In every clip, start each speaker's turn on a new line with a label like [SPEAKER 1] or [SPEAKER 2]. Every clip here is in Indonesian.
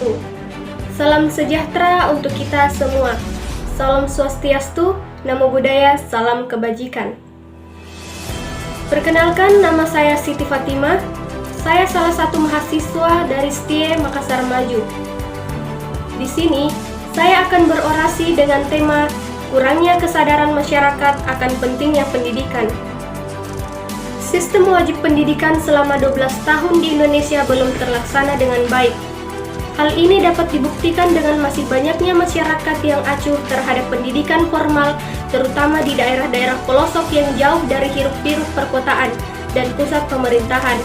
[SPEAKER 1] wabarakatuh. Salam sejahtera untuk kita semua. Salam Swastiastu, Namo Buddhaya, salam kebajikan. Perkenalkan, nama saya Siti Fatimah. Saya salah satu mahasiswa dari STIE Makassar Maju. Di sini, saya akan berorasi dengan tema kurangnya kesadaran masyarakat akan pentingnya pendidikan. Sistem wajib pendidikan selama 12 tahun di Indonesia belum terlaksana dengan baik. Hal ini dapat dibuktikan dengan masih banyaknya masyarakat yang acuh terhadap pendidikan formal, terutama di daerah-daerah pelosok yang jauh dari hiruk-pikuk perkotaan dan pusat pemerintahan.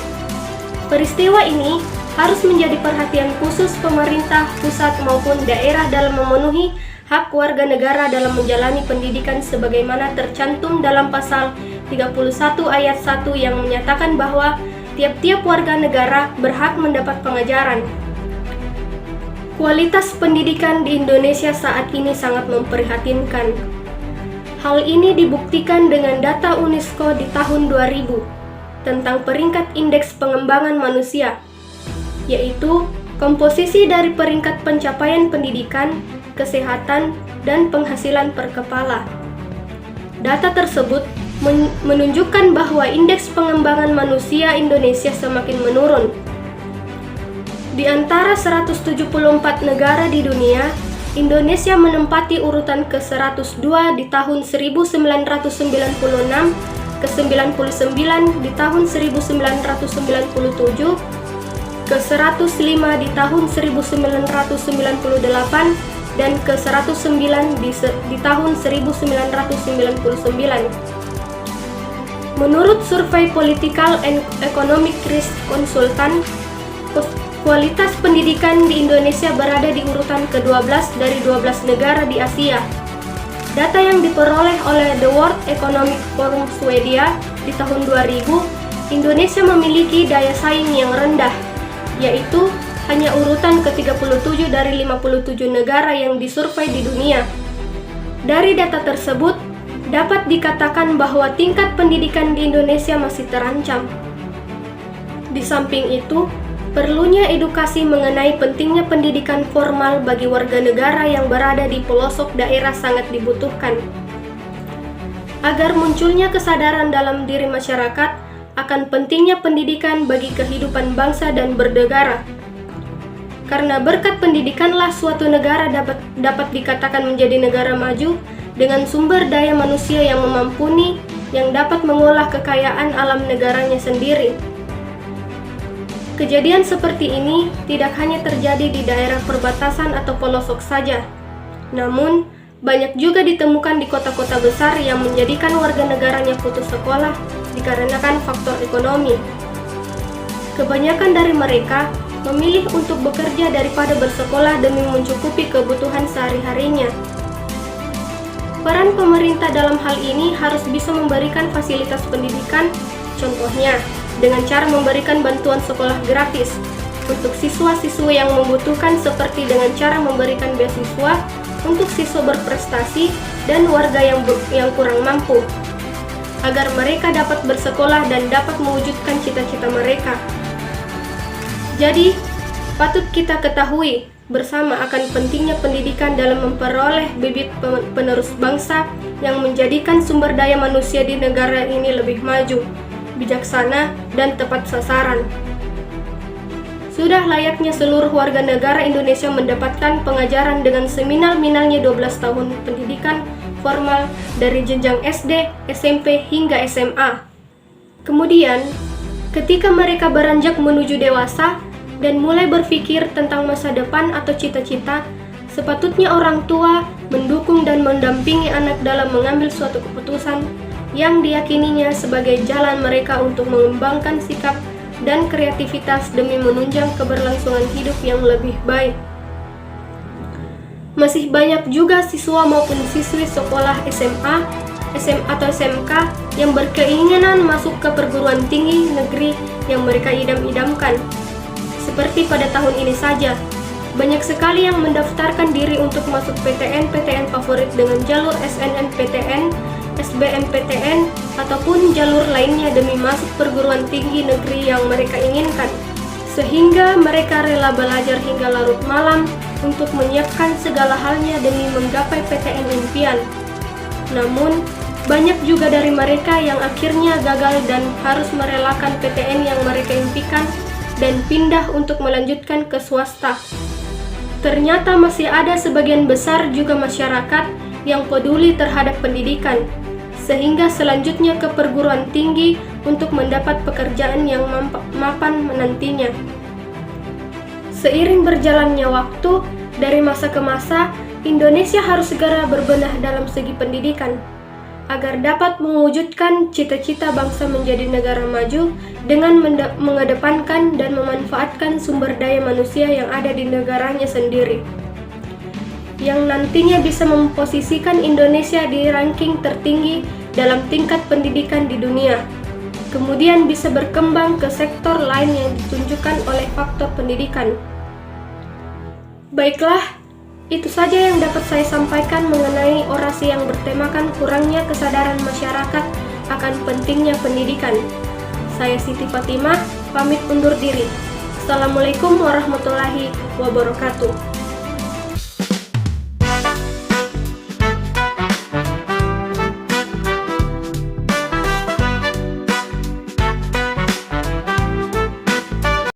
[SPEAKER 1] Peristiwa ini harus menjadi perhatian khusus pemerintah pusat maupun daerah dalam memenuhi hak warga negara dalam menjalani pendidikan sebagaimana tercantum dalam pasal 31 ayat 1 yang menyatakan bahwa tiap-tiap warga negara berhak mendapat pengajaran. Kualitas pendidikan di Indonesia saat ini sangat memprihatinkan. Hal ini dibuktikan dengan data UNESCO di tahun 2000 tentang peringkat indeks pengembangan manusia, yaitu komposisi dari peringkat pencapaian pendidikan, kesehatan, dan penghasilan per kepala. Data tersebut menunjukkan bahwa indeks pengembangan manusia Indonesia semakin menurun. Di antara 174 negara di dunia, Indonesia menempati urutan ke-102 di tahun 1996, ke-99 di tahun 1997, ke-105 di tahun 1998, dan ke-109 di tahun 1999. Menurut survei Political and Economic Risk Consultant, kualitas pendidikan di Indonesia berada di urutan ke-12 dari 12 negara di Asia. Data yang diperoleh oleh The World Economic Forum Swedia di tahun 2000, Indonesia memiliki daya saing yang rendah, yaitu hanya urutan ke-37 dari 57 negara yang disurvei di dunia. Dari data tersebut, dapat dikatakan bahwa tingkat pendidikan di Indonesia masih terancam. Di samping itu, perlunya edukasi mengenai pentingnya pendidikan formal bagi warga negara yang berada di pelosok daerah sangat dibutuhkan. Agar munculnya kesadaran dalam diri masyarakat akan pentingnya pendidikan bagi kehidupan bangsa dan bernegara. Karena berkat pendidikanlah suatu negara dapat dikatakan menjadi negara maju dengan sumber daya manusia yang mumpuni yang dapat mengolah kekayaan alam negaranya sendiri. Kejadian seperti ini tidak hanya terjadi di daerah perbatasan atau pelosok saja, namun banyak juga ditemukan di kota-kota besar yang menjadikan warga negaranya putus sekolah dikarenakan faktor ekonomi. Kebanyakan dari mereka memilih untuk bekerja daripada bersekolah demi mencukupi kebutuhan sehari-harinya. Peran pemerintah dalam hal ini harus bisa memberikan fasilitas pendidikan, contohnya dengan cara memberikan bantuan sekolah gratis untuk siswa-siswa yang membutuhkan seperti dengan cara memberikan beasiswa untuk siswa berprestasi dan warga yang kurang mampu, agar mereka dapat bersekolah dan dapat mewujudkan cita-cita mereka. Jadi, patut kita ketahui bersama akan pentingnya pendidikan dalam memperoleh bibit penerus bangsa yang menjadikan sumber daya manusia di negara ini lebih maju, bijaksana, dan tepat sasaran. Sudah layaknya seluruh warga negara Indonesia mendapatkan pengajaran dengan seminal-minalnya 12 tahun pendidikan formal dari jenjang SD, SMP, hingga SMA. Kemudian, ketika mereka beranjak menuju dewasa dan mulai berpikir tentang masa depan atau cita-cita, sepatutnya orang tua mendukung dan mendampingi anak dalam mengambil suatu keputusan yang diyakininya sebagai jalan mereka untuk mengembangkan sikap dan kreativitas demi menunjang keberlangsungan hidup yang lebih baik. Masih banyak juga siswa maupun siswi sekolah SMA atau SMK yang berkeinginan masuk ke perguruan tinggi negeri yang mereka idam-idamkan. Seperti pada tahun ini saja, banyak sekali yang mendaftarkan diri untuk masuk PTN favorit dengan jalur SNMPTN, SBMPTN, ataupun jalur lainnya demi masuk perguruan tinggi negeri yang mereka inginkan. sehingga mereka rela belajar hingga larut malam untuk menyiapkan segala halnya demi menggapai PTN impian. Namun, banyak juga dari mereka yang akhirnya gagal dan harus merelakan PTN yang mereka impikan dan pindah untuk melanjutkan ke swasta. Ternyata masih ada sebagian besar juga masyarakat yang peduli terhadap pendidikan, sehingga selanjutnya ke perguruan tinggi untuk mendapat pekerjaan yang mapan menantinya. Seiring berjalannya waktu, dari masa ke masa, Indonesia harus segera berbenah dalam segi pendidikan, agar dapat mewujudkan cita-cita bangsa menjadi negara maju dengan mengedepankan dan memanfaatkan sumber daya manusia yang ada di negaranya sendiri, yang nantinya bisa memposisikan Indonesia di ranking tertinggi dalam tingkat pendidikan di dunia, kemudian bisa berkembang ke sektor lain yang ditunjukkan oleh faktor pendidikan. Baiklah, itu saja yang dapat saya sampaikan mengenai orasi yang bertemakan kurangnya kesadaran masyarakat akan pentingnya pendidikan. Saya Siti Fatimah, pamit undur diri. Assalamualaikum warahmatullahi wabarakatuh.